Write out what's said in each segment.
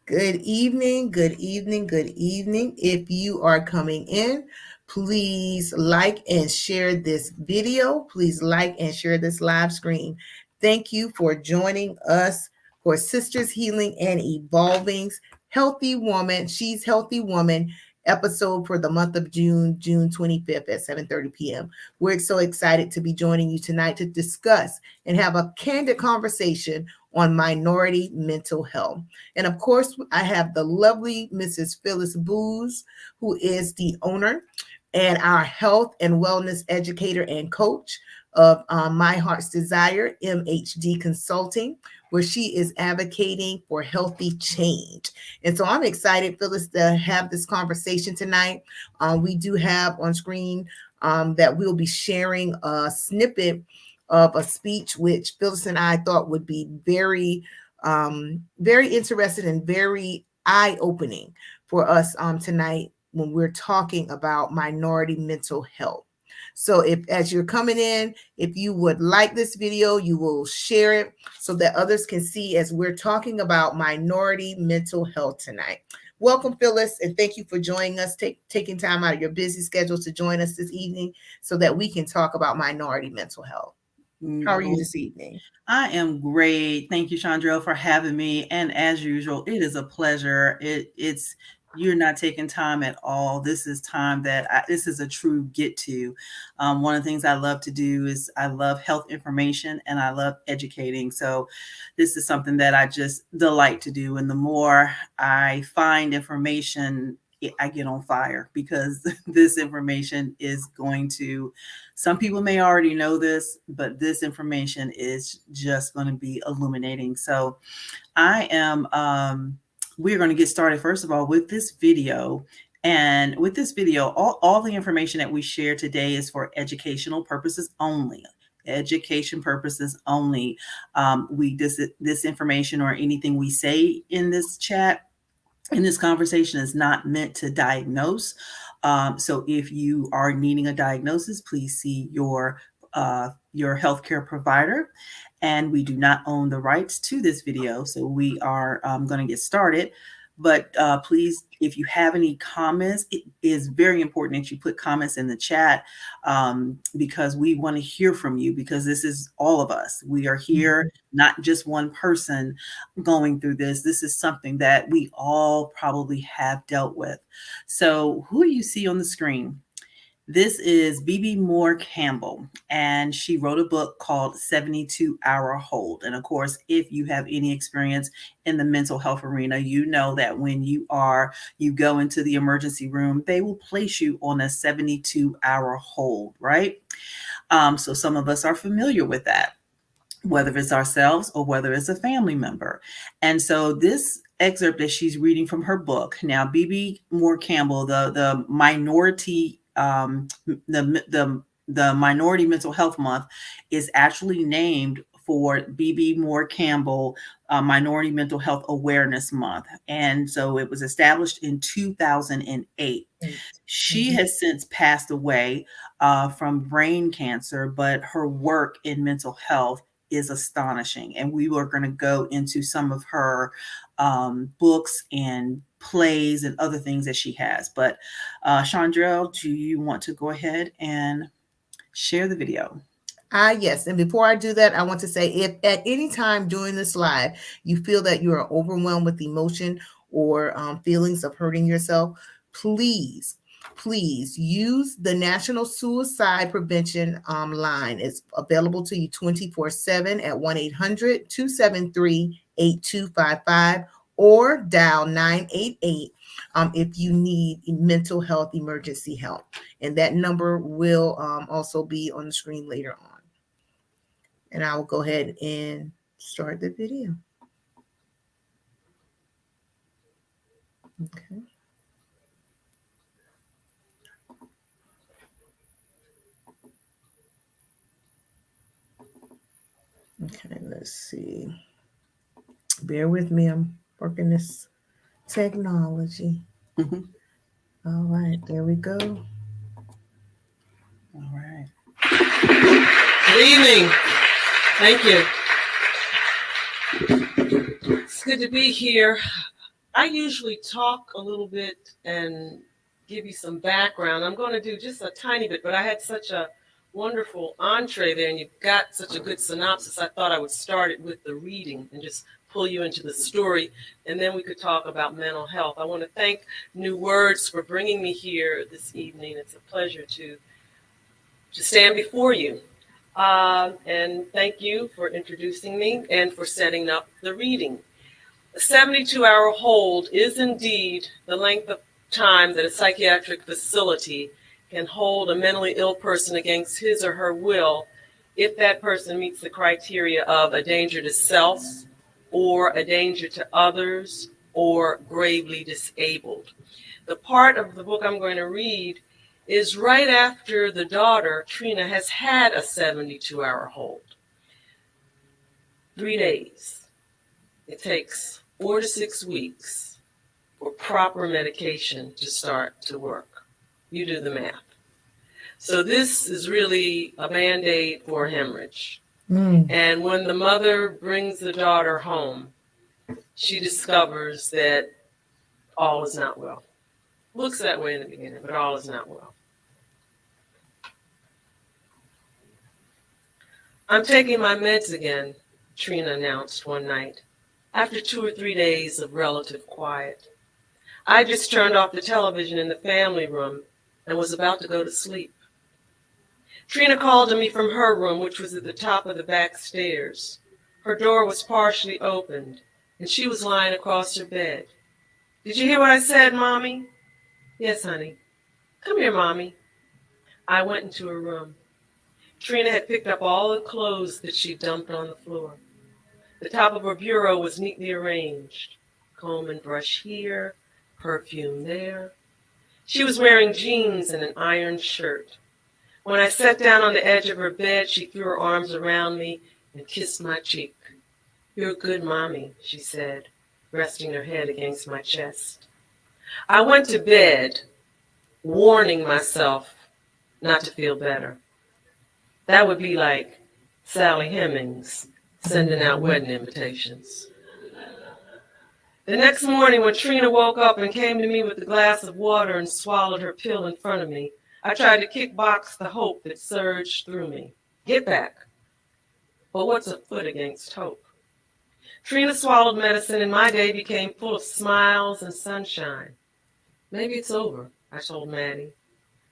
Good evening, good evening, good evening. If you are coming in, please like and share this video. Please like and share this live stream. Thank you for joining us for Sisters Healing and Evolving's Healthy Woman. She's Healthy Woman episode for the month of June 25th at 7:30 p.m. We're so excited to be joining you tonight to discuss and have a candid conversation on minority mental health. And of course, I have the lovely Mrs. Phyllis Booz, who is the owner and our health and wellness educator and coach of My Heart's Desire, MHD Consulting, where she is advocating for healthy change. And so I'm excited, Phyllis, to have this conversation tonight. We do have on screen that we'll be sharing a snippet of a speech which Phyllis and I thought would be very interested and very eye-opening for us tonight when we're talking about minority mental health. So if as you're coming in, if you would like this video, you will share it so that others can see as we're talking about minority mental health tonight. Welcome, Phyllis, and thank you for joining us, taking time out of your busy schedule to join us this evening so that we can talk about minority mental health. How are you this evening? I am great. Thank you, Chandra, for having me. And as usual, it is a pleasure. You're not taking time at all. This is time this is a true get to. One of the things I love to do is I love health information and I love educating. So this is something that I just delight to do. And the more I find information, I get on fire because this information is going to, some people may already know this, but this information is just going to be illuminating. So we're going to get started first of all with this video. And with this video, all the information that we share today is for educational purposes only. Education purposes only. This information or anything we say in this chat, in this conversation, is not meant to diagnose. So if you are needing a diagnosis, please see your healthcare provider. And we do not own the rights to this video, so we are going to get started. But please, if you have any comments, it is very important that you put comments in the chat because we want to hear from you, because this is all of us. We are here, not just one person going through this. This is something that we all probably have dealt with. So who do you see on the screen? This is B.B. Moore Campbell, and she wrote a book called 72-Hour Hold. And of course, if you have any experience in the mental health arena, you know that when you go into the emergency room, they will place you on a 72-hour hold, right? So some of us are familiar with that, whether it's ourselves or whether it's a family member. And so this excerpt that she's reading from her book, now B.B. Moore Campbell, the minority the Minority Mental Health Month is actually named for B.B. Moore Campbell Minority Mental Health Awareness Month. And so it was established in 2008. She has since passed away from brain cancer, but her work in mental health is astonishing. And we were going to go into some of her books and plays and other things that she has. But Chandrell, do you want to go ahead and share the video? Yes. And before I do that, I want to say, if at any time during this live, you feel that you are overwhelmed with emotion or feelings of hurting yourself, please use the National Suicide Prevention line. It's available to you 24/7 at 1-800-273-8255 or dial 988 if you need mental health emergency help. And that number will also be on the screen later on. And I will go ahead and start the video. Okay. Okay, let's see. Bear with me. I'm working this technology. Mm-hmm. All right, there we go. All right. Good evening. Thank you. It's good to be here. I usually talk a little bit and give you some background. I'm going to do just a tiny bit, but I had such a wonderful entree there and you've got such a good synopsis. I thought I would start it with the reading and just pull you into the story, and then we could talk about mental health. I want to thank New Words for bringing me here this evening. It's a pleasure to stand before you. And thank you for introducing me and for setting up the reading. A 72-hour hold is indeed the length of time that a psychiatric facility can hold a mentally ill person against his or her will if that person meets the criteria of a danger to self or a danger to others or gravely disabled. The part of the book I'm going to read is right after the daughter, Trina, has had a 72-hour hold. 3 days. It takes 4 to 6 weeks for proper medication to start to work. You do the math. So this is really a Band-Aid for hemorrhage. And when the mother brings the daughter home, she discovers that all is not well. Looks that way in the beginning, but all is not well. I'm taking my meds again, Trina announced one night, after 2 or 3 days of relative quiet. I just turned off the television in the family room and was about to go to sleep. Trina called to me from her room, which was at the top of the back stairs. Her door was partially opened, and she was lying across her bed. "Did you hear what I said, Mommy?" "Yes, honey." "Come here, Mommy." I went into her room. Trina had picked up all the clothes that she'd dumped on the floor. The top of her bureau was neatly arranged. Comb and brush here, perfume there. She was wearing jeans and an ironed shirt. When I sat down on the edge of her bed, she threw her arms around me and kissed my cheek. "You're a good mommy," she said, resting her head against my chest. I went to bed, warning myself not to feel better. That would be like Sally Hemings sending out wedding invitations. The next morning, when Trina woke up and came to me with a glass of water and swallowed her pill in front of me, I tried to kickbox the hope that surged through me. Get back. But what's a foot against hope? Trina swallowed medicine and my day became full of smiles and sunshine. Maybe it's over, I told Maddie.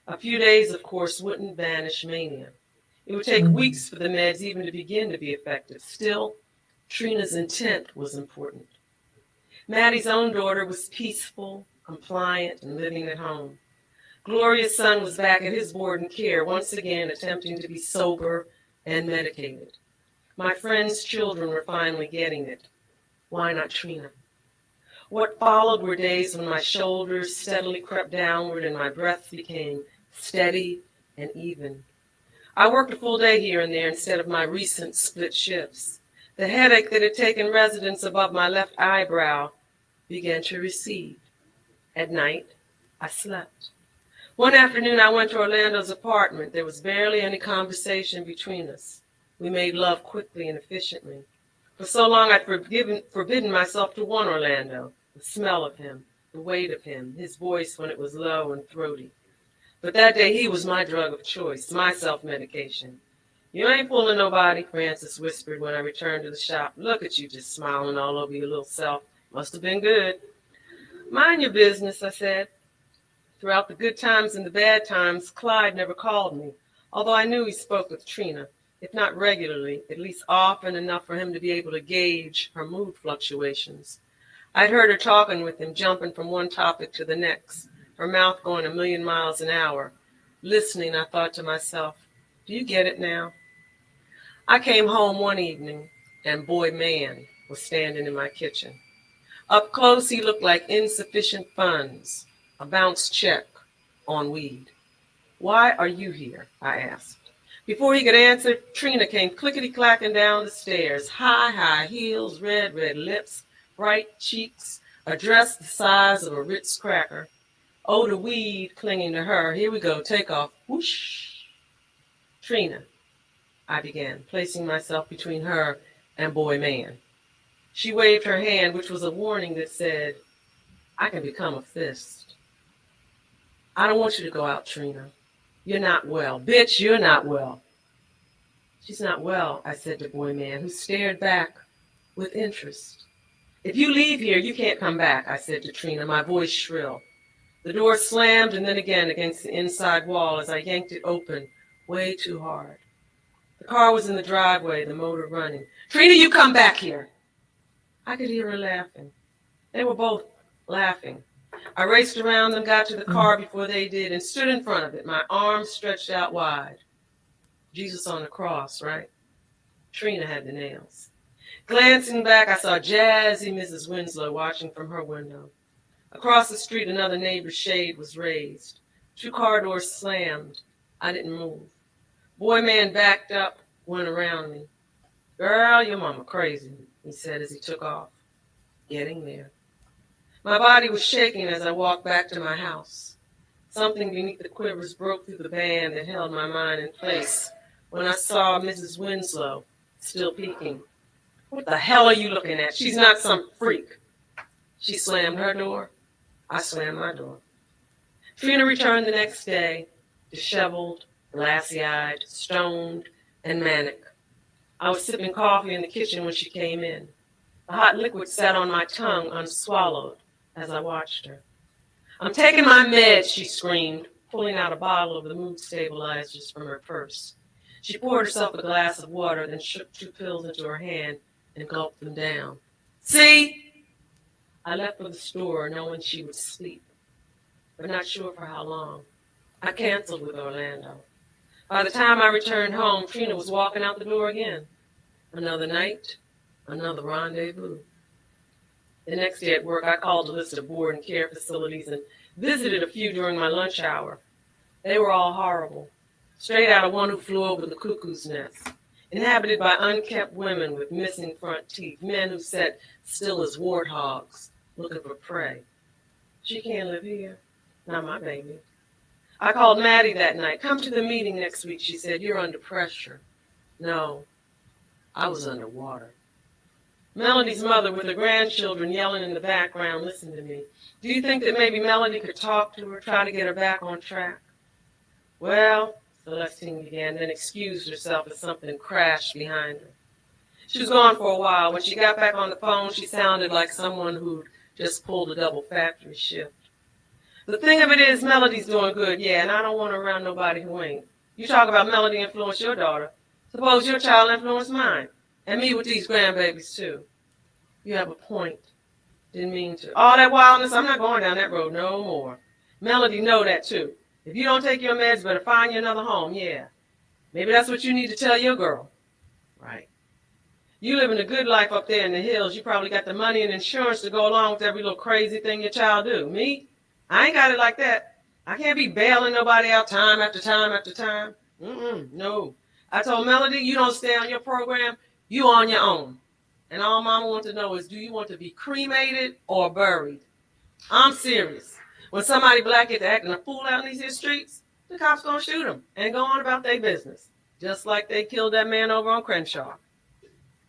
A few days, of course, wouldn't banish mania. It would take weeks for the meds even to begin to be effective. Still, Trina's intent was important. Maddie's own daughter was peaceful, compliant, and living at home. Gloria's son was back at his board and care, once again attempting to be sober and medicated. My friends' children were finally getting it. Why not Trina? What followed were days when my shoulders steadily crept downward and my breath became steady and even. I worked a full day here and there instead of my recent split shifts. The headache that had taken residence above my left eyebrow began to recede. At night, I slept. One afternoon, I went to Orlando's apartment. There was barely any conversation between us. We made love quickly and efficiently. For so long, I'd forbidden myself to want Orlando, the smell of him, the weight of him, his voice when it was low and throaty. But that day, he was my drug of choice, my self-medication. "You ain't fooling nobody," Francis whispered when I returned to the shop. "Look at you just smiling all over your little self. Must have been good." "Mind your business," I said. Throughout the good times and the bad times, Clyde never called me, although I knew he spoke with Trina, if not regularly, at least often enough for him to be able to gauge her mood fluctuations. I'd heard her talking with him, jumping from one topic to the next, her mouth going 1,000,000 miles an hour. Listening, I thought to myself, do you get it now? I came home one evening, and Boy Man was standing in my kitchen. Up close, he looked like insufficient funds, a bounced check on weed. "Why are you here?" I asked. Before he could answer, Trina came clickety-clacking down the stairs, high heels, red lips, bright cheeks, a dress the size of a Ritz cracker, odor weed clinging to her. "Here we go, take off, whoosh." "Trina," I began, placing myself between her and Boy Man. She waved her hand, which was a warning that said, I can become a fist. I don't want you to go out, Trina. You're not well. Bitch, you're not well. She's not well, I said to Boy Man, who stared back with interest. If you leave here, you can't come back, I said to Trina, my voice shrill. The door slammed and then again against the inside wall as I yanked it open way too hard. The car was in the driveway, the motor running. Trina, you come back here. I could hear her laughing. They were both laughing. I raced around them, got to the car before they did, and stood in front of it, my arms stretched out wide. Jesus on the cross, right? Trina had the nails. Glancing back, I saw jazzy Mrs. Winslow watching from her window. Across the street, another neighbor's shade was raised. 2 car doors slammed. I didn't move. Boy Man backed up, went around me. Girl, your mama crazy, he said as he took off. Getting there. My body was shaking as I walked back to my house. Something beneath the quivers broke through the band that held my mind in place when I saw Mrs. Winslow still peeking. What the hell are you looking at? She's not some freak. She slammed her door. I slammed my door. Trina returned the next day, disheveled, glassy-eyed, stoned, and manic. I was sipping coffee in the kitchen when she came in. The hot liquid sat on my tongue unswallowed as I watched her. I'm taking my meds, she screamed, pulling out a bottle of the mood stabilizers from her purse. She poured herself a glass of water, then shook 2 pills into her hand and gulped them down. See? I left for the store knowing she would sleep, but not sure for how long. I canceled with Orlando. By the time I returned home, Trina was walking out the door again. Another night, another rendezvous. The next day at work, I called a list of board and care facilities and visited a few during my lunch hour. They were all horrible, straight out of One Who Flew Over the Cuckoo's Nest, inhabited by unkempt women with missing front teeth, men who sat still as warthogs, looking for prey. She can't live here. Not my baby. I called Maddie that night. Come to the meeting next week, she said. You're under pressure. No, I was underwater. Melody's mother, with her grandchildren yelling in the background, listened to me. Do you think that maybe Melody could talk to her, try to get her back on track? Well, Celestine began, then excused herself as something crashed behind her. She was gone for a while. When she got back on the phone, she sounded like someone who'd just pulled a double factory shift. The thing of it is, Melody's doing good, yeah, and I don't want her around nobody who ain't. You talk about Melody influenced your daughter. Suppose your child influenced mine. And me with these grandbabies, too. You have a point. Didn't mean to. All that wildness, I'm not going down that road no more. Melody know that, too. If you don't take your meds, better find you another home, yeah. Maybe that's what you need to tell your girl. Right. You living a good life up there in the hills. You probably got the money and insurance to go along with every little crazy thing your child do. Me? I ain't got it like that. I can't be bailing nobody out time after time after time. No. I told Melody, you don't stay on your program, you on your own. And all Mama wants to know is, do you want to be cremated or buried? I'm serious. When somebody black gets acting a fool out in these here streets, the cops gonna shoot them and go on about their business. Just like they killed that man over on Crenshaw.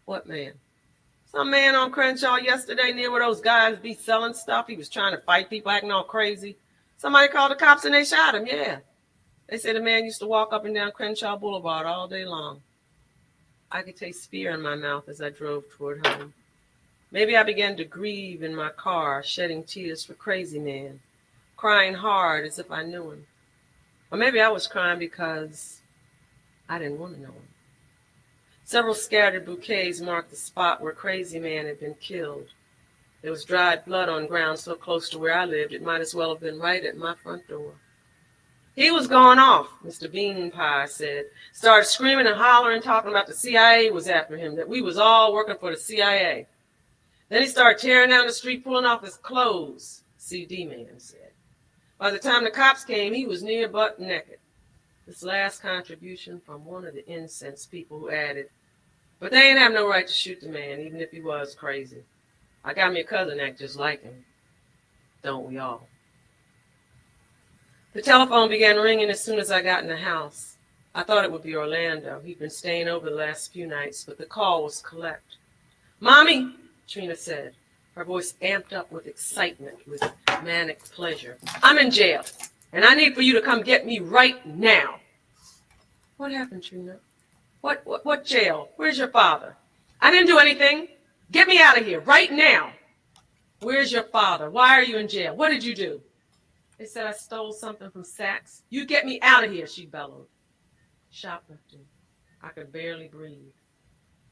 What man? Some man on Crenshaw yesterday near where those guys be selling stuff. He was trying to fight people acting all crazy. Somebody called the cops and they shot him, yeah. They said the man used to walk up and down Crenshaw Boulevard all day long. I could taste fear in my mouth as I drove toward home. Maybe I began to grieve in my car, shedding tears for Crazy Man, crying hard as if I knew him. Or maybe I was crying because I didn't want to know him. Several scattered bouquets marked the spot where Crazy Man had been killed. There was dried blood on ground so close to where I lived, it might as well have been right at my front door. He was going off, Mr. Bean Pie said. Started screaming and hollering, talking about the CIA was after him, that we was all working for the CIA. Then he started tearing down the street, pulling off his clothes, CD Man said. By the time the cops came, he was near butt naked. This last contribution from one of the incense people who added, but they ain't have no right to shoot the man, even if he was crazy. I got me a cousin act just like him. Don't we all? The telephone began ringing as soon as I got in the house. I thought it would be Orlando. He'd been staying over the last few nights, but the call was collect. Mommy, Trina said. her voice amped up with excitement, with manic pleasure. I'm in jail, and I need for you to come get me right now. What happened, Trina? What jail? Where's your father? I didn't do anything. Get me out of here right now. Where's your father? Why are you in jail? What did you do? They said I stole something from Saks. You get me out of here, she bellowed. Shoplifting. I could barely breathe.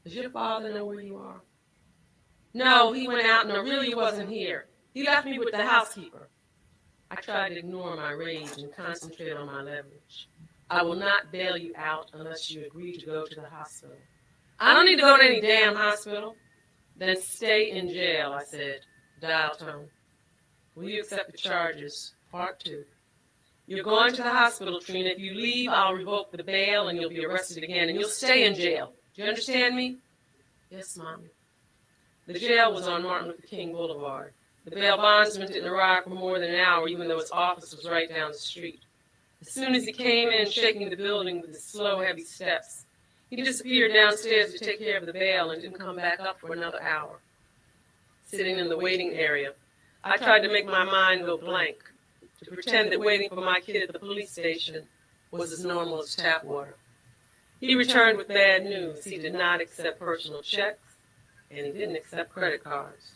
Does your father know where you are? No, he went out and I really wasn't here. He left me with the housekeeper. I tried to ignore my rage and concentrate on my leverage. I will not bail you out unless you agree to go to the hospital. I don't need to go to any damn hospital. Then stay in jail, I said, dial tone. Will you accept the charges? Part 2. You're going to the hospital, Trina. If you leave, I'll revoke the bail and you'll be arrested again and you'll stay in jail. Do you understand me? Yes, Mommy. The jail was on Martin Luther King Boulevard. The bail bondsman didn't arrive for more than an hour, even though his office was right down the street. As soon as he came in, shaking the building with his slow, heavy steps, he disappeared downstairs to take care of the bail and didn't come back up for another hour. Sitting in the waiting area, I tried to make my mind go blank, to pretend that waiting for my kid at the police station was as normal as tap water. He returned with bad news. He did not accept personal checks, and he didn't accept credit cards.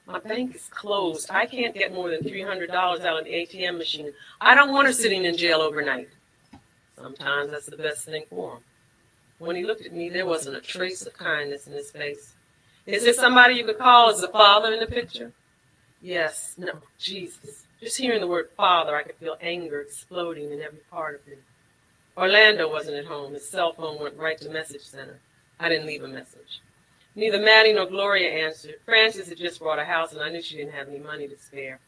My bank is closed. I can't get more than $300 out of the ATM machine. I don't want her sitting in jail overnight. Sometimes that's the best thing for him. When he looked at me, there wasn't a trace of kindness in his face. Is there somebody you could call as a father in the picture? Yes. No. Jesus. Just hearing the word father, I could feel anger exploding in every part of me. Orlando wasn't at home. His cell phone went right to message center. I didn't leave a message. Neither Maddie nor Gloria answered. Frances had just bought a house, and I knew she didn't have any money to spare.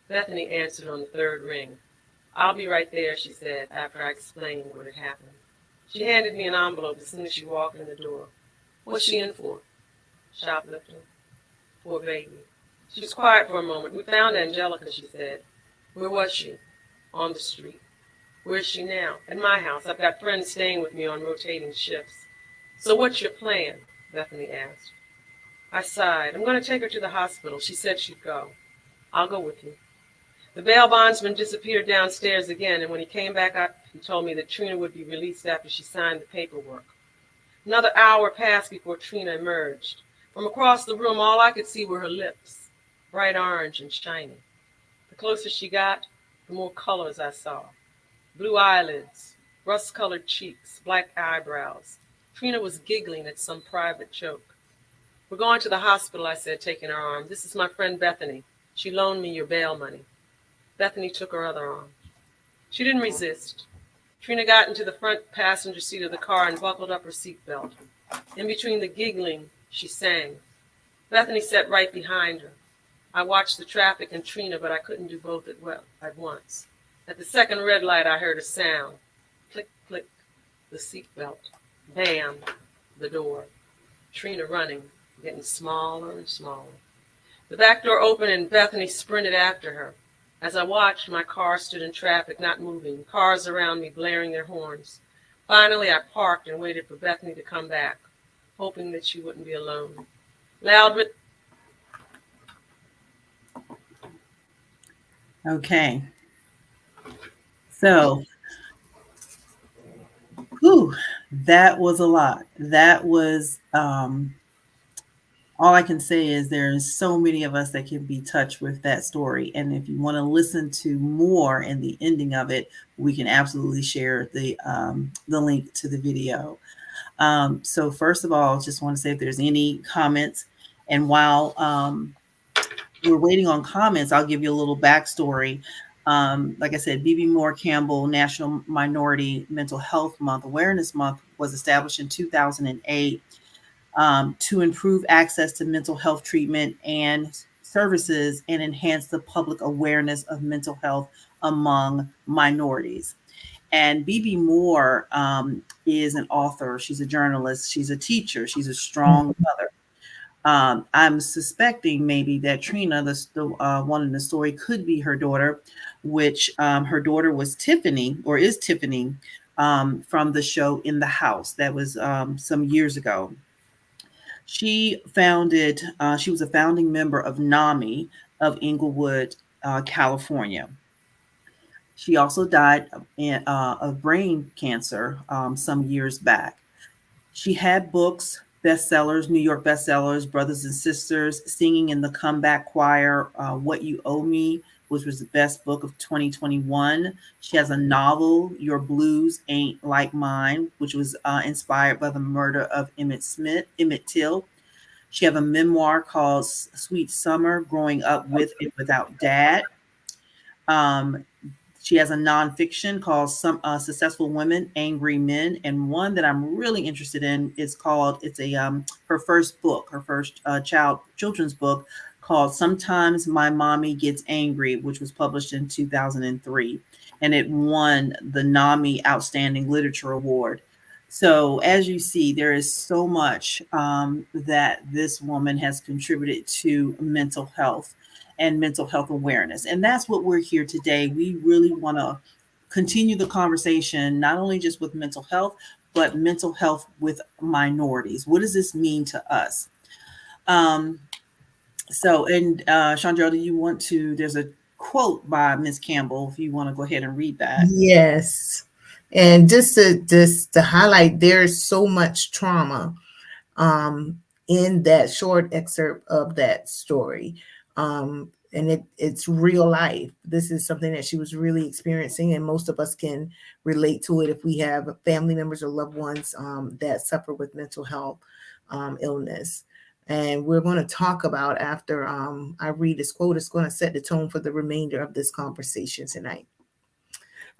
Bethany answered on the third ring. I'll be right there, she said, after I explained what had happened. She handed me an envelope as soon as she walked in the door. What's she in for? Shoplifting. Poor baby. She was quiet for a moment. We found Angelica, she said. Where was she? On the street. Where's she now? At my house. I've got friends staying with me on rotating shifts. So what's your plan? Bethany asked. I sighed. I'm going to take her to the hospital. She said she'd go. I'll go with you. The bail bondsman disappeared downstairs again, and when he came back up, he told me that Trina would be released after she signed the paperwork. Another hour passed before Trina emerged. From across the room, all I could see were her lips, bright orange and shiny. The closer she got, the more colors I saw. Blue eyelids, rust-colored cheeks, black eyebrows. Trina was giggling at some private joke. We're going to the hospital, I said, taking her arm. This is my friend Bethany. She loaned me your bail money. Bethany took her other arm. She didn't resist. Trina got into the front passenger seat of the car and buckled up her seatbelt. In between the giggling, she sang. Bethany sat right behind her. I watched the traffic and Trina, but I couldn't do both at once. At the second red light, I heard a sound. Click, click, the seatbelt. Bam, the door. Trina running, getting smaller and smaller. The back door opened and Bethany sprinted after her. As I watched, my car stood in traffic, not moving, cars around me blaring their horns. Finally, I parked and waited for Bethany to come back, hoping that she wouldn't be alone. Okay. So, whew, that was a lot. That was all I can say is there's so many of us that can be touched with that story. And if you want to listen to more and the ending of it, we can absolutely share the link to the video. So first of all, just want to say if there's any comments, and while we're waiting on comments, I'll give you a little backstory. Like I said, BB Moore Campbell National Minority Mental Health Month, Awareness Month, was established in 2008 to improve access to mental health treatment and services and enhance the public awareness of mental health among minorities. And BB Moore is an author. She's a journalist. She's a teacher. She's a strong mother. I'm suspecting maybe that Trina, the one in the story, could be her daughter, which her daughter was Tiffany, or is Tiffany, from the show In the House. That was some years ago. She was a founding member of NAMI of Inglewood, California. She also died of brain cancer some years back. She had books, bestsellers, New York bestsellers, Brothers and Sisters, Singing in the Comeback Choir, What You Owe Me, which was the best book of 2021. She has a novel, Your Blues Ain't Like Mine, which was inspired by the murder of Emmett Till. She have a memoir called Sweet Summer, Growing Up with and Without Dad. Um, she has a nonfiction called Some Successful Women, Angry Men, and one that I'm really interested in is called it's a her first book, her first children's book called Sometimes My Mommy Gets Angry, which was published in 2003, and it won the NAMI Outstanding Literature Award. So as you see, there is so much that this woman has contributed to mental health and mental health awareness. And that's what we're here today. We really want to continue the conversation, not only just with mental health, but mental health with minorities. What does this mean to us? Um, Chandra, do you want to? There's a quote by Miss Campbell. If you want to go ahead and read that. Yes. And just to highlight, there's so much trauma in that short excerpt of that story. And it's real life. This is something that she was really experiencing, and most of us can relate to it if we have family members or loved ones that suffer with mental health illness. And we're going to talk about after I read this quote. It's going to set the tone for the remainder of this conversation tonight.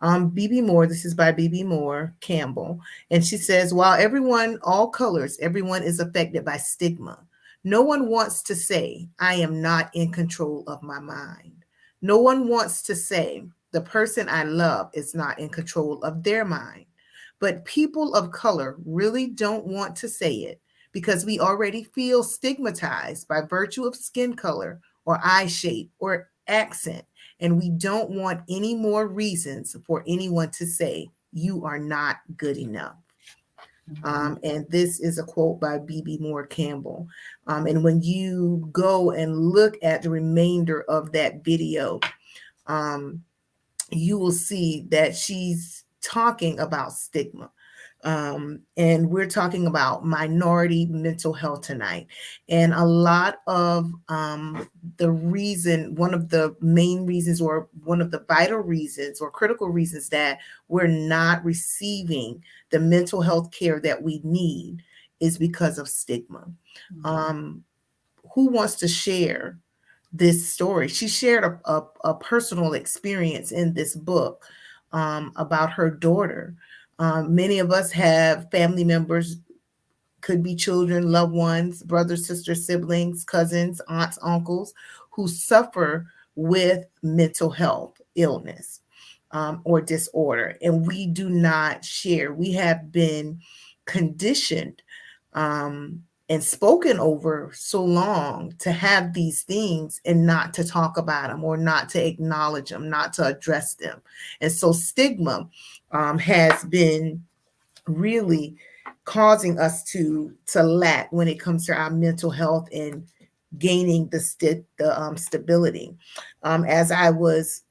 BB Moore, this is by BB Moore Campbell. And she says, while everyone, all colors, everyone is affected by stigma. No one wants to say, I am not in control of my mind. No one wants to say, the person I love is not in control of their mind. But people of color really don't want to say it because we already feel stigmatized by virtue of skin color or eye shape or accent, and we don't want any more reasons for anyone to say you are not good enough. And this is a quote by B.B. Moore Campbell. And when you go and look at the remainder of that video, um, you will see that she's talking about stigma. And we're talking about minority mental health tonight. And a lot of one of the main reasons, or one of the vital reasons, or critical reasons that we're not receiving the mental health care that we need is because of stigma. Who wants to share this story? She shared a personal experience in this book about her daughter. Many of us have family members, could be children, loved ones, brothers, sisters, siblings, cousins, aunts, uncles, who suffer with mental health illness or disorder. And we do not share. We have been conditioned and spoken over so long to have these things and not to talk about them, or not to acknowledge them, not to address them. And so stigma has been really causing us to lack when it comes to our mental health and gaining the stability. As I was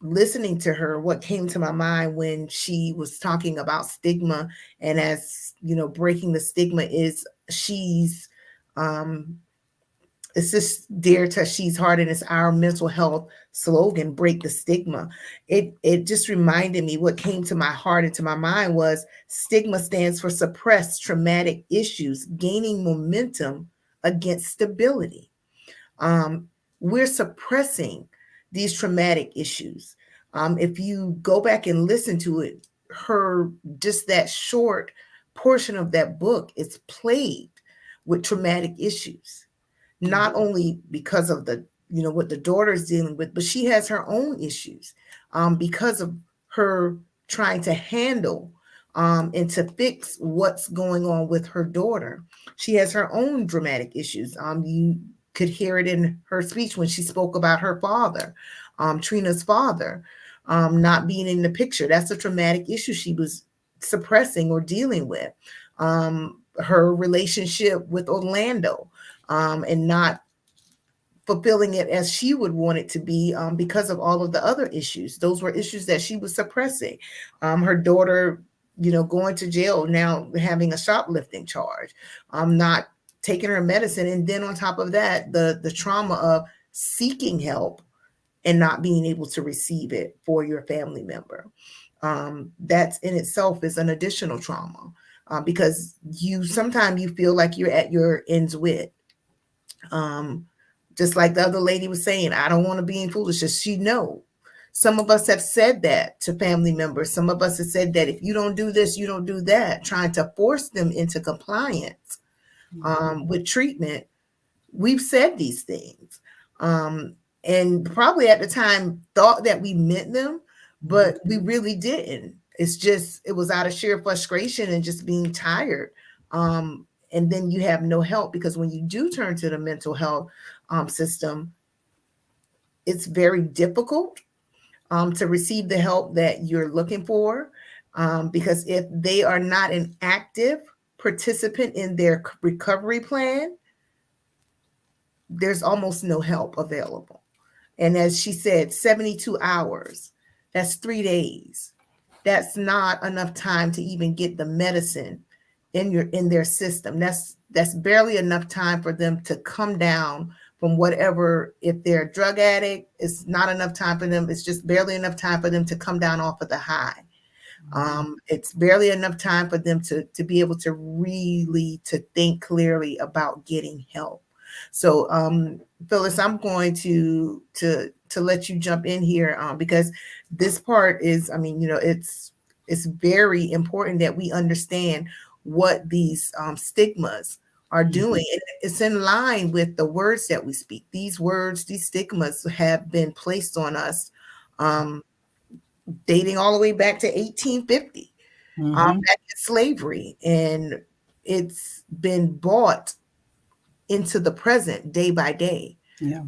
listening to her, what came to my mind when she was talking about stigma, and as you know, breaking the stigma is she's it's just dear to she's heart, and it's our mental health slogan, break the stigma. It just reminded me, what came to my heart and to my mind was stigma stands for suppressed traumatic issues gaining momentum against stability. um, we're suppressing these traumatic issues. If you go back and listen to it, her just that short portion of that book is plagued with traumatic issues, not only because of the what the daughter is dealing with, but she has her own issues because of her trying to handle and to fix what's going on with her daughter. She has her own dramatic issues. You could hear it in her speech when she spoke about her father, Trina's father, not being in the picture. That's a traumatic issue she was suppressing or dealing with. her relationship with Orlando, and not fulfilling it as she would want it to be, because of all of the other issues. Those were issues that she was suppressing. Her daughter, going to jail now, having a shoplifting charge, not taking her medicine, and then on top of that, the trauma of seeking help and not being able to receive it for your family member. That in itself is an additional trauma, because you sometimes you feel like you're at your ends with. Um, just like the other lady was saying, I don't want to be in foolishness. She know. Some of us have said that to family members. Some of us have said that if you don't do this, you don't do that, trying to force them into compliance, with treatment. We've said these things, um, and probably at the time thought that we meant them, but we really didn't. It's just it was out of sheer frustration and just being tired. And then you have no help, because when you do turn to the mental health, system, it's very difficult, to receive the help that you're looking for, because if they are not an active participant in their recovery plan, there's almost no help available. And as she said, 72 hours, that's 3 days. That's not enough time to even get the medicine in their system. That's barely enough time for them to come down from whatever. If they're a drug addict, it's not enough time for them. It's just barely enough time for them to come down off of the high. It's barely enough time for them to be able to really to think clearly about getting help. So, Phyllis, I'm going to let you jump in here, because this part is, I mean, it's very important that we understand what these, stigmas are doing. And it's in line with the words that we speak. These words, these stigmas have been placed on us, um, dating all the way back to 1850, back in slavery, and it's been brought into the present day by day, Yeah.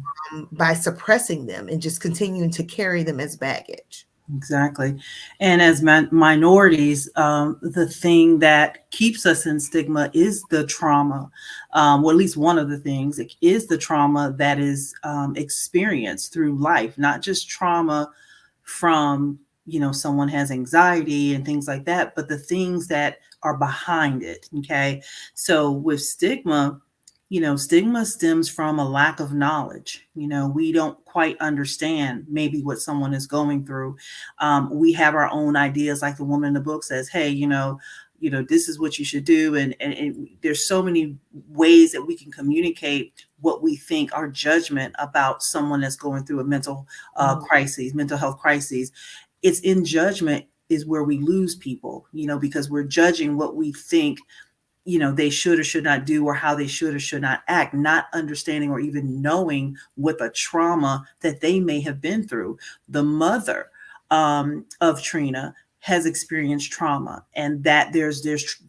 by suppressing them and just continuing to carry them as baggage. Exactly. And as minorities, the thing that keeps us in stigma is the trauma. Well, at least one of the things is the trauma that is experienced through life, not just trauma from, someone has anxiety and things like that, but the things that are behind it. Okay. So with stigma, stigma stems from a lack of knowledge. We don't quite understand maybe what someone is going through. We have our own ideas, like the woman in the book says, hey, this is what you should do. And there's so many ways that we can communicate what we think, our judgment about someone that's going through a mental crisis, mental health crises. It's in judgment is where we lose people, because we're judging what we think they should or should not do, or how they should or should not act, not understanding or even knowing what the trauma that they may have been through. The mother of Trina has experienced trauma, and that there's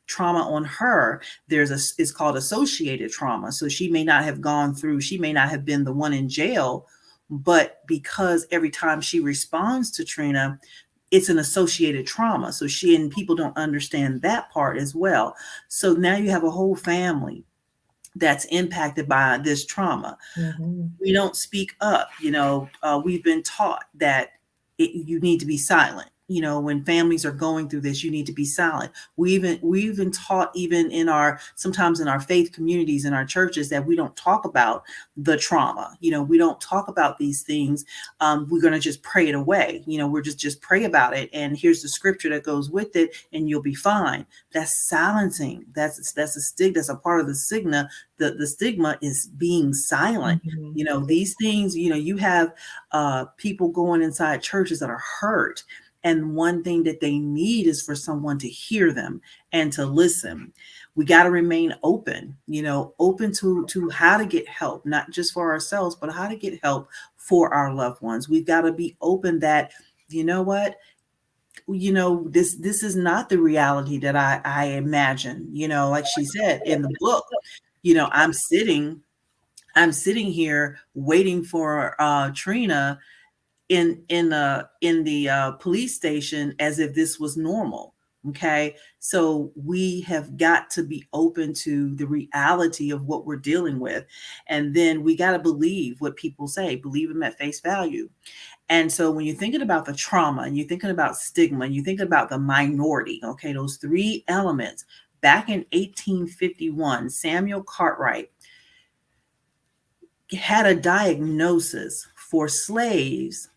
trauma on her. It's called associated trauma. So she may not have gone through, she may not have been the one in jail, but because every time she responds to Trina, it's an associated trauma. So she and people don't understand that part as well. So now you have a whole family that's impacted by this trauma. Mm-hmm. We don't speak up. We've been taught that you need to be silent. When families are going through this, you need to be silent. We even taught, even sometimes in our faith communities, in our churches, that we don't talk about the trauma. We don't talk about these things. We're going to just pray it away. We're just pray about it. And here's the scripture that goes with it, and you'll be fine. That's silencing. That's a stigma. That's a part of the stigma. The stigma is being silent. Mm-hmm. These things, you have people going inside churches that are hurt. And one thing that they need is for someone to hear them and to listen. We got to remain open, open to how to get help, not just for ourselves, but how to get help for our loved ones. We've got to be open that, what, this is not the reality that I imagine, like she said in the book, I'm sitting here waiting for Trina in the police station as if this was normal. Okay. So we have got to be open to the reality of what we're dealing with. And then we got to believe what people say, believe them at face value. And so when you're thinking about the trauma and you're thinking about stigma and you think about the minority, okay, those three elements, back in 1851, Samuel Cartwright had a diagnosis for slaves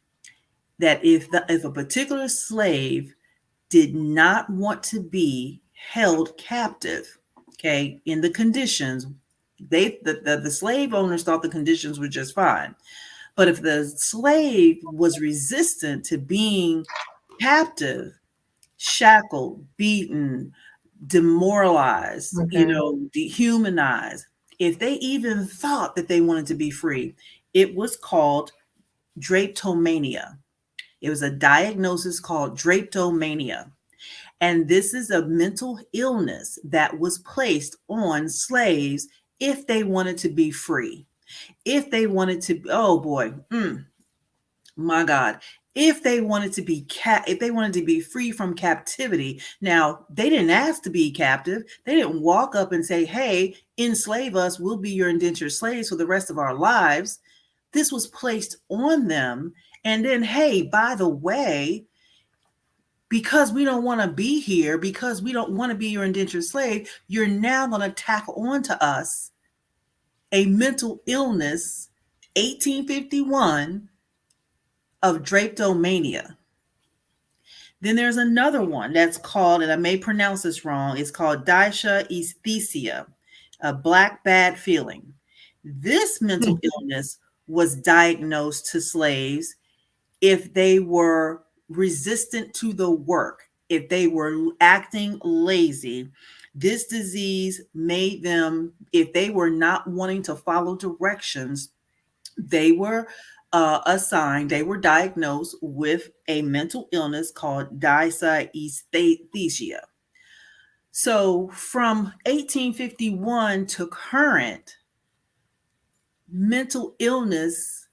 that if a particular slave did not want to be held captive, okay, in the conditions, the slave owners thought the conditions were just fine. But if the slave was resistant to being captive, shackled, beaten, demoralized, Okay. dehumanized, if they even thought that they wanted to be free, it was called drapetomania. It was a diagnosis called drapetomania. And this is a mental illness that was placed on slaves if they wanted to be free. If they wanted to, oh boy, my God, if they wanted to be if they wanted to be free from captivity. Now, they didn't ask to be captive. They didn't walk up and say, "Hey, enslave us. We'll be your indentured slaves for the rest of our lives." This was placed on them. And then, hey, by the way, because we don't want to be here, because we don't want to be your indentured slave, you're now going to tack on to us a mental illness, 1851, of drapetomania. Then there's another one that's called, and I may pronounce this wrong, it's called dysesthesia, a black bad feeling. This mental illness was diagnosed to slaves if they were resistant to the work, if they were acting lazy. This disease made them, if they were not wanting to follow directions, they were assigned, they were diagnosed with a mental illness called dysesthesia. So from 1851 to current, mental illness,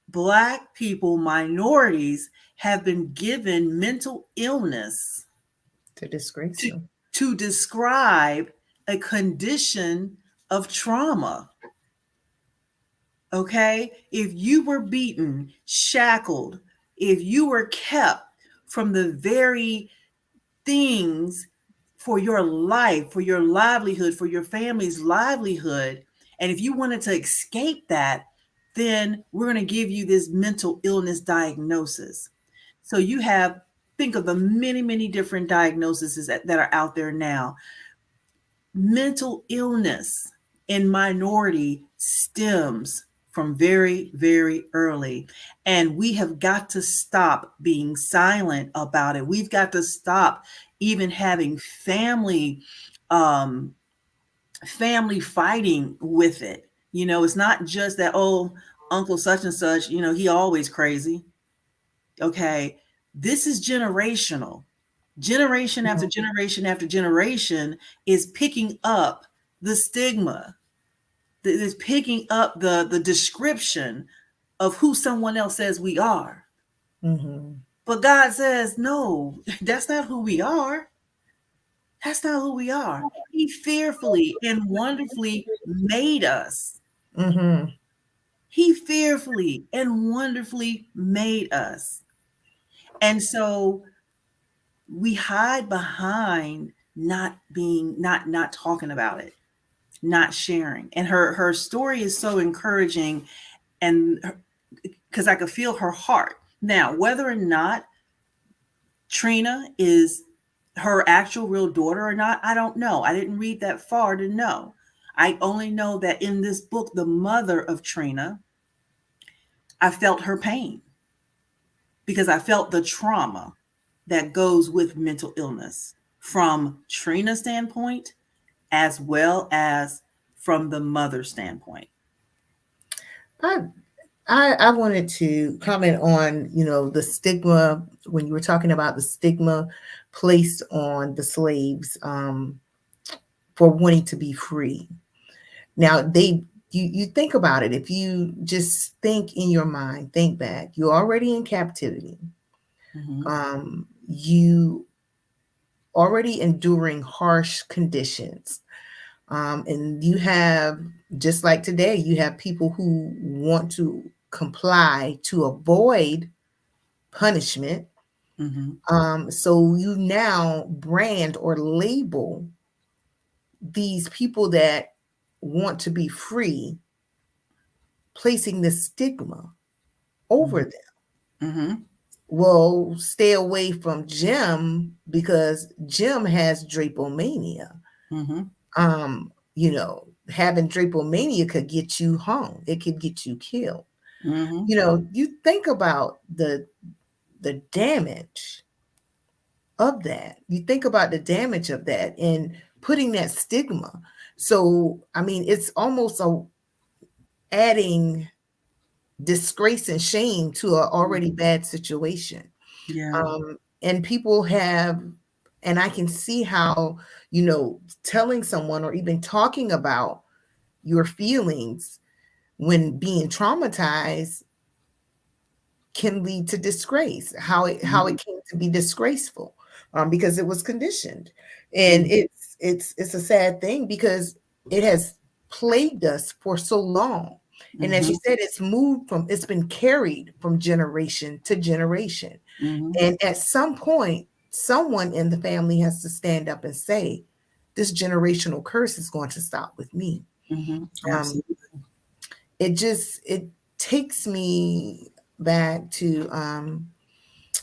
Black people, minorities have been given mental illness To disgrace to, them. to describe a condition of trauma. Okay? If you were beaten, shackled, if you were kept from the very things for your life, for your livelihood, for your family's livelihood, and if you wanted to escape that, then we're going to give you this mental illness diagnosis. So you have, think of the many, many different diagnoses that are out there now. Mental illness in minority stems from very, very early. And we have got to stop being silent about it. We've got to stop even having um, family fighting with it. It's not just that, oh, Uncle such and such, he always crazy. Okay. This is generational. Generation after generation after generation is picking up the stigma, is picking up the description of who someone else says we are. Mm-hmm. But God says, no, that's not who we are. That's not who we are. He fearfully and wonderfully made us. Mm-hmm. He fearfully and wonderfully made us. And so we hide behind not talking about it, not sharing. And her story is so encouraging, and because I could feel her heart. Now, whether or not Trina is her actual real daughter or not, I don't know. I didn't read that far to know. I only know that in this book, the mother of Trina, I felt her pain because I felt the trauma that goes with mental illness from Trina's standpoint as well as from the mother standpoint. I, I wanted to comment on, the stigma when you were talking about the stigma placed on the slaves, for wanting to be free. Now you think about it. If you just think in your mind, think back, you're already in captivity. Mm-hmm. You already enduring harsh conditions. And you have, just like today, you have people who want to comply to avoid punishment. Mm-hmm. So you now brand or label these people that want to be free, placing the stigma over Mm-hmm. them. Mm-hmm. Well, stay away from Jim because Jim has drapomania. Mm-hmm. Having drapomania could get you hung. It could get you killed. Mm-hmm. You think about the damage of that. You think about the damage of that and putting that stigma. So, I mean, it's almost adding disgrace and shame to an already bad situation. Yeah. And people have, and I can see how, telling someone or even talking about your feelings when being traumatized can lead to disgrace. How it came to be disgraceful, because it was conditioned, and Mm-hmm. it's a sad thing because it has plagued us for so long. And as Mm-hmm. you said, it's been carried from generation to generation. Mm-hmm. And at some point, someone in the family has to stand up and say, this generational curse is going to stop with me. Mm-hmm. Um, Absolutely. it takes me back to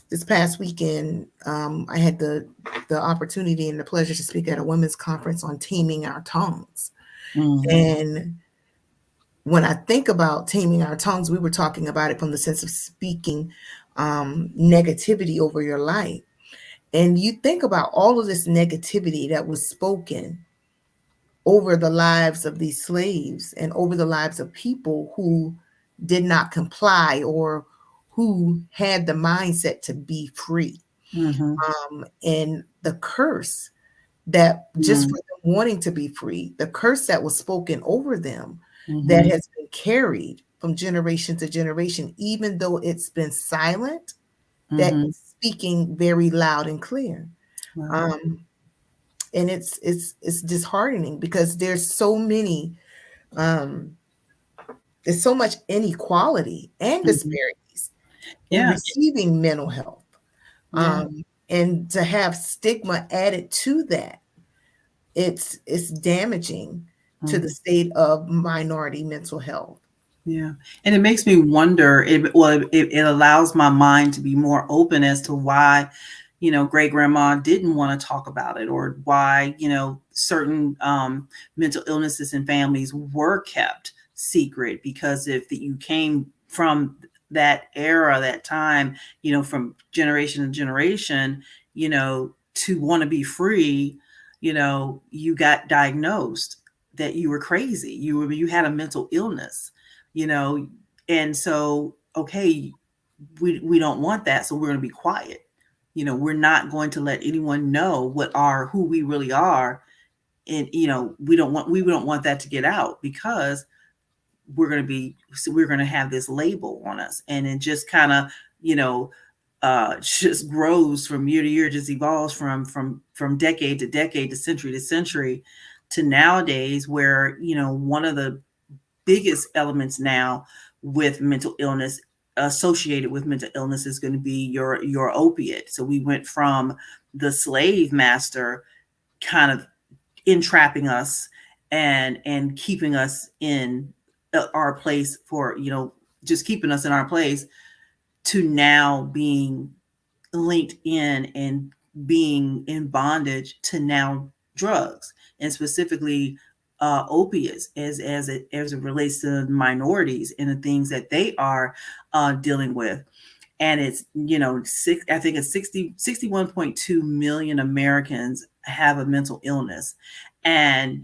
this past weekend. I had the opportunity and the pleasure to speak at a women's conference on taming our tongues. Mm-hmm. And when I think about taming our tongues, we were talking about it from the sense of speaking negativity over your life. And you think about all of this negativity that was spoken over the lives of these slaves and over the lives of people who did not comply or who had the mindset to be free. Mm-hmm. And the curse that just for them wanting to be free, the curse that was spoken over them that Mm-hmm. has been carried from generation to generation, even though it's been silent, that Mm-hmm. is speaking very loud and clear. Wow. Um, and it's disheartening because um, there's so much inequality and Mm-hmm. disparities in Yeah. receiving mental health. Yeah. And to have stigma added to that, it's damaging to the Mm-hmm. state of minority mental health. Yeah. And it makes me wonder, it allows my mind to be more open as to why, great grandma didn't want to talk about it, or why, certain mental illnesses in families were kept secret. Because if you came from that era, that time, from generation to generation, to want to be free, you got diagnosed that you were crazy, you had a mental illness, you know and so, okay, we don't want that, so we're going to be quiet. We're not going to let anyone know who we really are. And we don't want that to get out, because we're going to have this label on us. And it just kind of, you know just grows from year to year, just evolves from decade to decade, to century, to nowadays, where one of the biggest elements now with mental illness, associated with mental illness, is going to be your opiate. So we went from the slave master kind of entrapping us and keeping us in our place, for just keeping us in our place, to now being linked in and being in bondage to now drugs, and specifically opiates, as it relates to minorities and the things that they are dealing with. And it's, I think it's 61.2 million Americans have a mental illness. And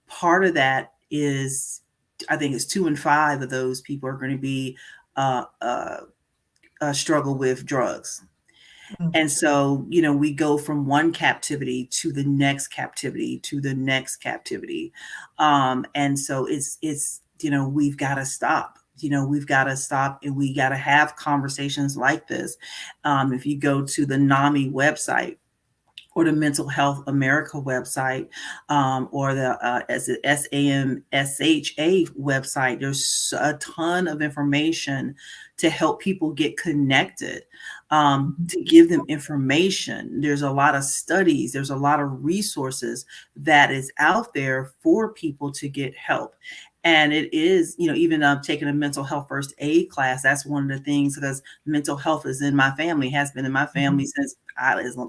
part of that is, I think it's 2 in 5 of those people are going to be uh, uh, struggle with drugs. Mm. And so, we go from one captivity to the next captivity to the next captivity. And so we've got to stop. We've got to stop, and we got to have conversations like this. If you go to the NAMI website, or the Mental Health America website, or the SAMSHA website. There's a ton of information to help people get connected, to give them information. There's a lot of studies, there's a lot of resources that is out there for people to get help. And it is, even taking a mental health first aid class, that's one of the things, because mental health is in my family, has been in my family since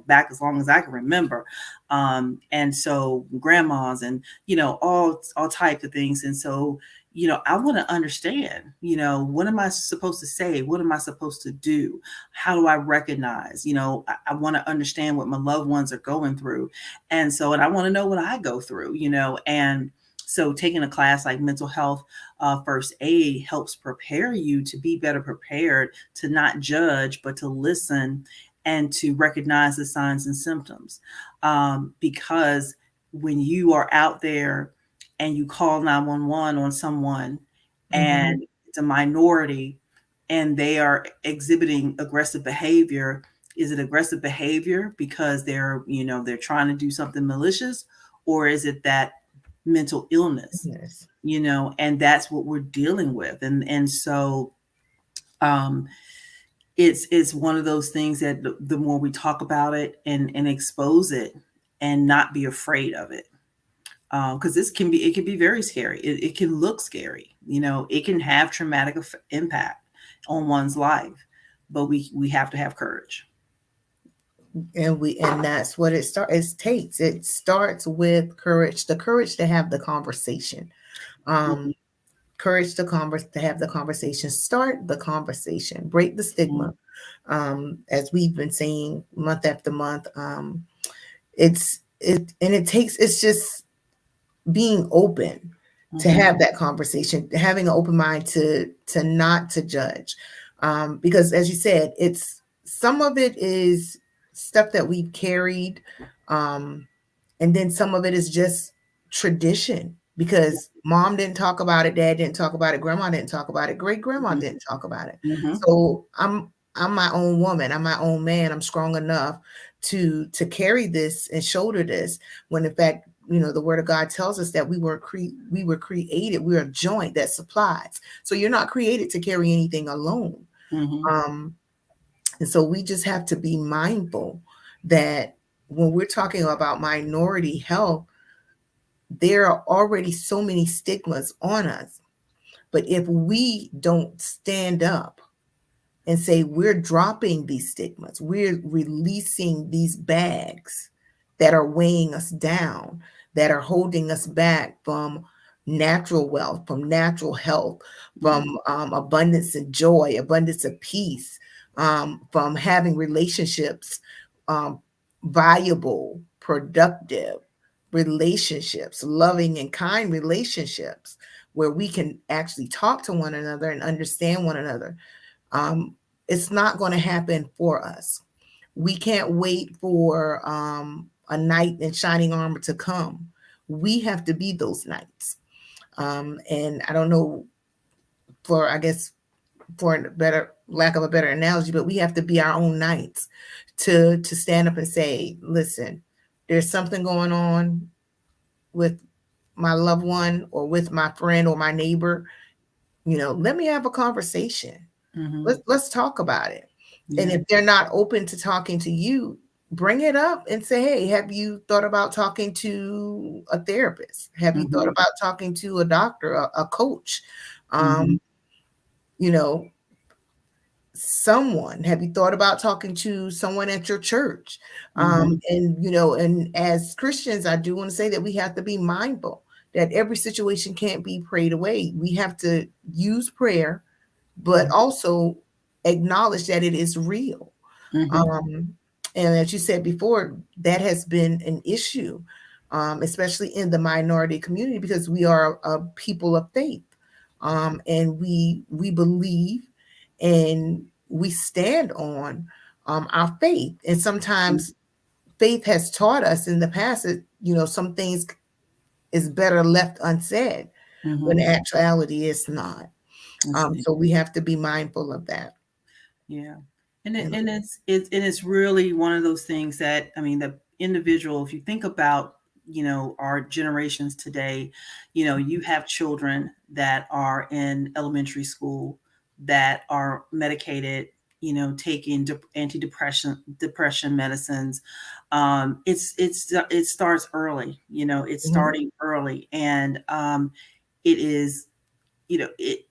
back as long as I can remember. And so grandmas and, all types of things. And so, I want to understand, what am I supposed to say? What am I supposed to do? How do I recognize? I want to understand what my loved ones are going through. And I want to know what I go through, and so taking a class like mental health first aid helps prepare you to be better prepared, to not judge, but to listen and to recognize the signs and symptoms. Because when you are out there and you call 911 on someone and it's a minority and they are exhibiting aggressive behavior, is it aggressive behavior because they're trying to do something malicious, or is it that mental illness? Yes. And that's what we're dealing with. And so it's one of those things that the more we talk about it and expose it and not be afraid of it, because it can be very scary. It can look scary, it can have traumatic impact on one's life, but we have to have courage. And that's what it starts with courage, the courage to have the conversation, Mhm, courage to have the conversation, start the conversation, break the stigma. mhm, As we've been saying month after month, it's just being open to mhm, have that conversation, having an open mind to not to judge, because as you said, it's some of it is stuff that we've carried, um, and then some of it is just tradition, because mom didn't talk about it, dad didn't talk about it, grandma didn't talk about it, great grandma mhm, didn't talk about it. mhm, So I'm my own woman, I'm my own man, I'm strong enough to carry this and shoulder this, when in fact, the word of God tells us that we were created, we're a joint that supplies. So you're not created to carry anything alone. mhm, um and so we just have to be mindful that when we're talking about minority health, there are already so many stigmas on us. But if we don't stand up and say we're dropping these stigmas, we're releasing these bags that are weighing us down, that are holding us back from natural wealth, from natural health, from mhm, abundance and joy, abundance of peace, from having relationships, um, viable, productive relationships, loving and kind relationships, where we can actually talk to one another and understand one another. um, it's not going to happen for us. We can't wait for a knight in shining armor to come. We have to be those knights. And I don't know, for I guess for a better lack of a better analogy, but we have to be our own knights to stand up and say, listen, there's something going on with my loved one or with my friend or my neighbor. Let me have a conversation. mhm. Let's talk about it. And Yeah. if they're not open to talking to you, bring it up and say, hey, have you thought about talking to a therapist? Have you thought Mhm, about talking to a doctor, a coach? mhm, Um, you know, Someone, have you thought about talking to someone at your church? mhm, And as Christians, I do want to say that we have to be mindful that every situation can't be prayed away. We have to use prayer, but also acknowledge that it is real. mhm, Um, and as you said before, that has been an issue, especially in the minority community, because we are a people of faith, and we believe and we stand on our faith. And sometimes faith has taught us in the past that some things is better left unsaid, when mhm. actuality is not. That's So we have to be mindful of that. Yeah. And You know. it's really one of those things that, I mean, that individual, if you think about, our generations today, you have children that are in elementary school that are medicated, taking antidepressant depression medicines. It starts early, it's Mhm. starting early, and it is, it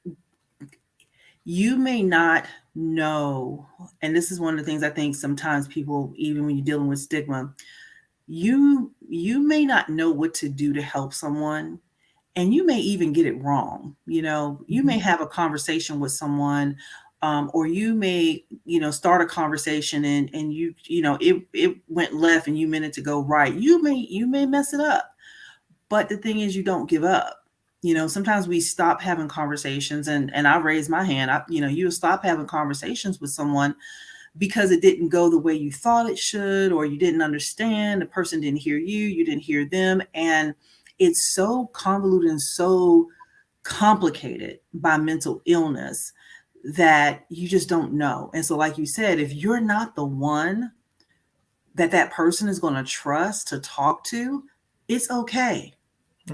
you may not know, and this is one of the things I think sometimes people, even when you're dealing with stigma, you may not know what to do to help someone, and you may even get it wrong. You may Mhm. have a conversation with someone, or you may, start a conversation, and it went left and you meant it to go right. You may mess it up, but the thing is, you don't give up. Sometimes we stop having conversations, and I raise my hand. You stop having conversations with someone because it didn't go the way you thought it should, or you didn't understand. The person didn't hear you, you didn't hear them, and it's so convoluted and so complicated by mental illness that you just don't know. And so, like you said, if you're not the one that person is going to trust to talk to, it's okay,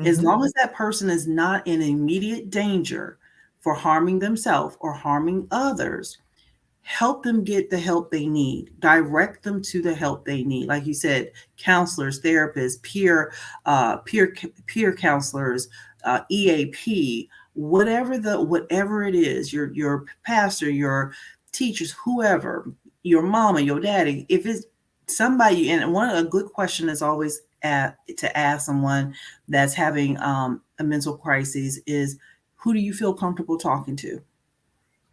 as Mhm. long as that person is not in immediate danger for harming themselves or harming others. Help them get the help they need, direct them to the help they need. Like you said, counselors, therapists, peer counselors, EAP, whatever it is, your pastor, your teachers, whoever, your mama, your daddy. If it's somebody, and one a good question is always to ask someone that's having a mental crisis is, who do you feel comfortable talking to?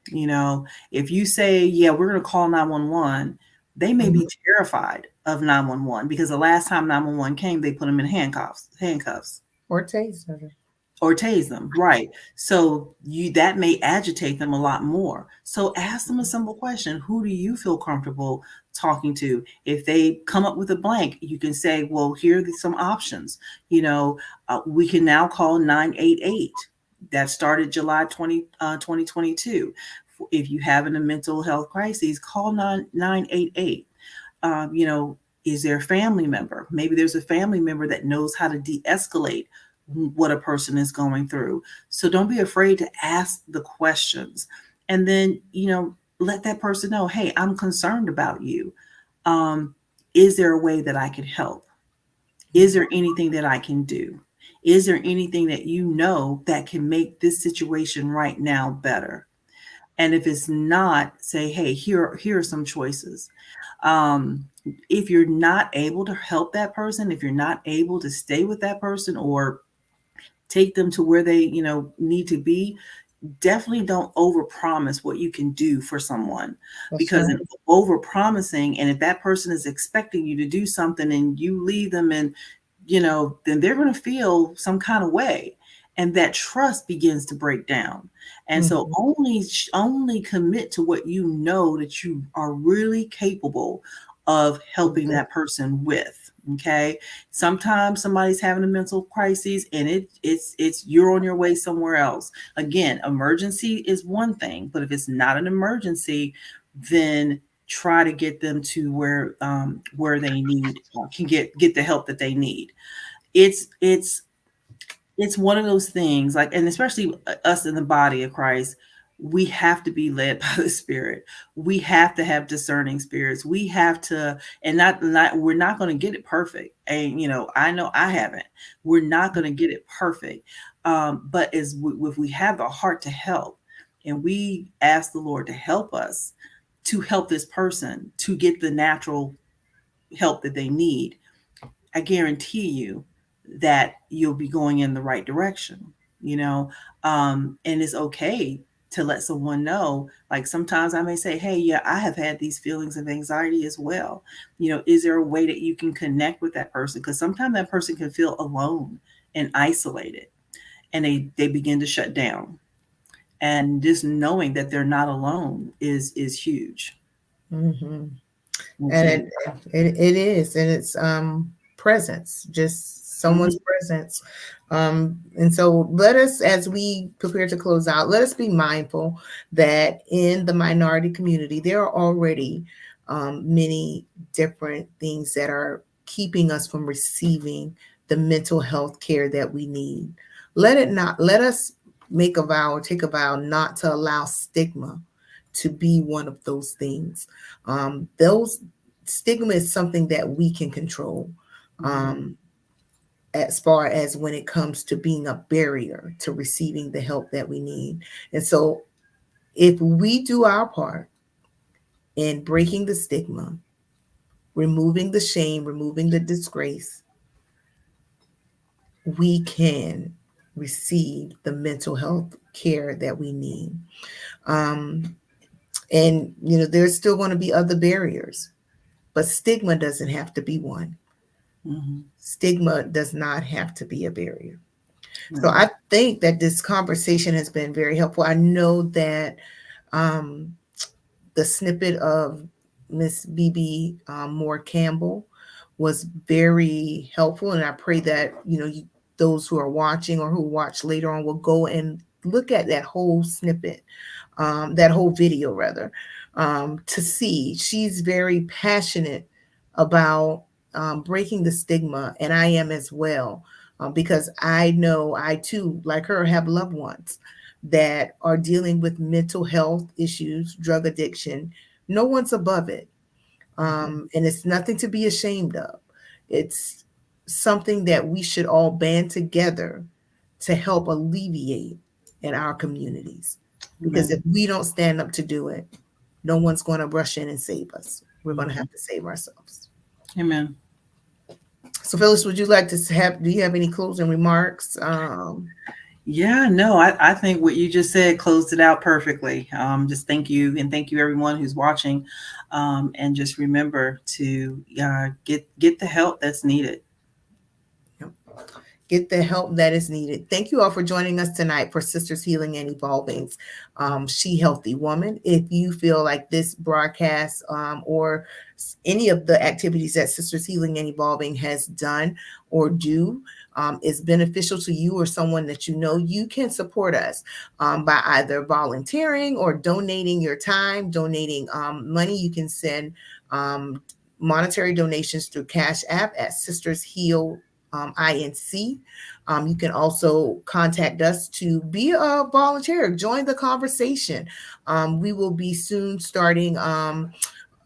You know, if you say, yeah, we're going to call 911, they may Mhm. be terrified of 911 because the last time 911 came, they put them in handcuffs Or taser. or tase them, right? So that may agitate them a lot more. So ask them a simple question: who do you feel comfortable talking to? If they come up with a blank, you can say, well, here are some options. We can now call 988. That started July 2022. If you have a mental health crisis, call 988. um, you know, is there a family member? Maybe there's a family member that knows how to de-escalate what a person is going through. So don't be afraid to ask the questions. And then, let that person know, hey, I'm concerned about you. Um, is there a way that I can help? Is there anything that I can do? Is there anything that you know that can make this situation right now better? And if it's not, say, hey, here are some choices. Um, if you're not able to help that person, if you're not able to stay with that person or take them to where they, need to be, definitely don't overpromise what you can do for someone, That's because right. in overpromising, and if that person is expecting you to do something and you leave them, and then they're going to feel some kind of way, and that trust begins to break down. And so Mhm. only commit to what you know that you are really capable of helping Mhm. that person with. Okay, sometimes somebody's having a mental crisis, and it's you're on your way somewhere else. Again, emergency is one thing, but if it's not an emergency, then try to get them to where they need can get the help that they need. It's one of those things, like, and especially us in the body of Christ, we have to be led by the Spirit. We have to have discerning spirits. We have to, and not we're not going to get it perfect. And I know I haven't. We're not going to get it perfect. But if we have the heart to help, and we ask the Lord to help us to help this person to get the natural help that they need, I guarantee you that you'll be going in the right direction, you know? And it's okay to let someone know. Like, sometimes I may say, hey, yeah, I have had these feelings of anxiety as well. Is there a way that you can connect with that person? Because sometimes that person can feel alone and isolated, and they begin to shut down. And just knowing that they're not alone is huge. Mhm. And Okay. it is, and it's presence, just someone's Mhm. presence. And so let us, as we prepare to close out, let us be mindful that in the minority community there are already many different things that are keeping us from receiving the mental health care that we need. Let us make a vow or take a vow not to allow stigma to be one of those things. Those stigma is something that we can control. Um, as far as when it comes to being a barrier to receiving the help that we need. And so, if we do our part in breaking the stigma, removing the shame, removing the disgrace, we can receive the mental health care that we need. Um, and, there's still going to be other barriers, but stigma doesn't have to be one. Mm-hmm. Stigma does not have to be a barrier. So Right. I think that this conversation has been very helpful. I know that um, the snippet of Miss BB Moore Campbell was very helpful, and I pray that those who are watching or who watch later on will go and look at that whole snippet, that whole video rather, to see she's very passionate about breaking the stigma, and I am as well, because I know I too, like her, have loved ones that are dealing with mental health issues, drug addiction. No one's above it. And it's nothing to be ashamed of. It's something that we should all band together to help alleviate in our communities. Because if Amen. we don't stand up to do it, no one's going to rush in and save us. We're going to Mhm. have to save ourselves. Amen. So, Phyllis, would you like to have? Do you have any closing remarks? Yeah, no, I think what you just said closed it out perfectly. Just thank you, and thank you everyone who's watching. And just remember to get the help that's needed. Get the help that is needed. Thank you all for joining us tonight for Sisters Healing and Evolving's She Healthy Woman. If you feel like this broadcast or any of the activities that Sisters Healing and Evolving has done or do is beneficial to you or someone that you know, you can support us by either volunteering or donating your time, donating money. You can send monetary donations through Cash App at Sisters Heal INC. You can also contact us to be a volunteer, join the conversation. We will be soon starting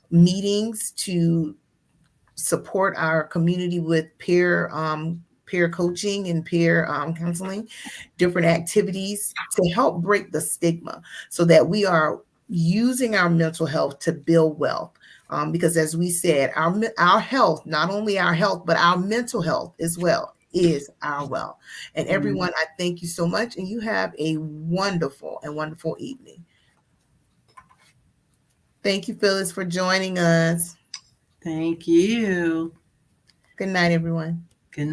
meetings to support our community with peer coaching and peer counseling, different activities to help break the stigma so that we are using our mental health to build wealth. Because as we said, our health, not only our health, but our mental health as well is our wealth. And Amen. everyone, I thank you so much. And you have a wonderful and wonderful evening. Thank you, Phyllis, for joining us. Thank you. Good night, everyone.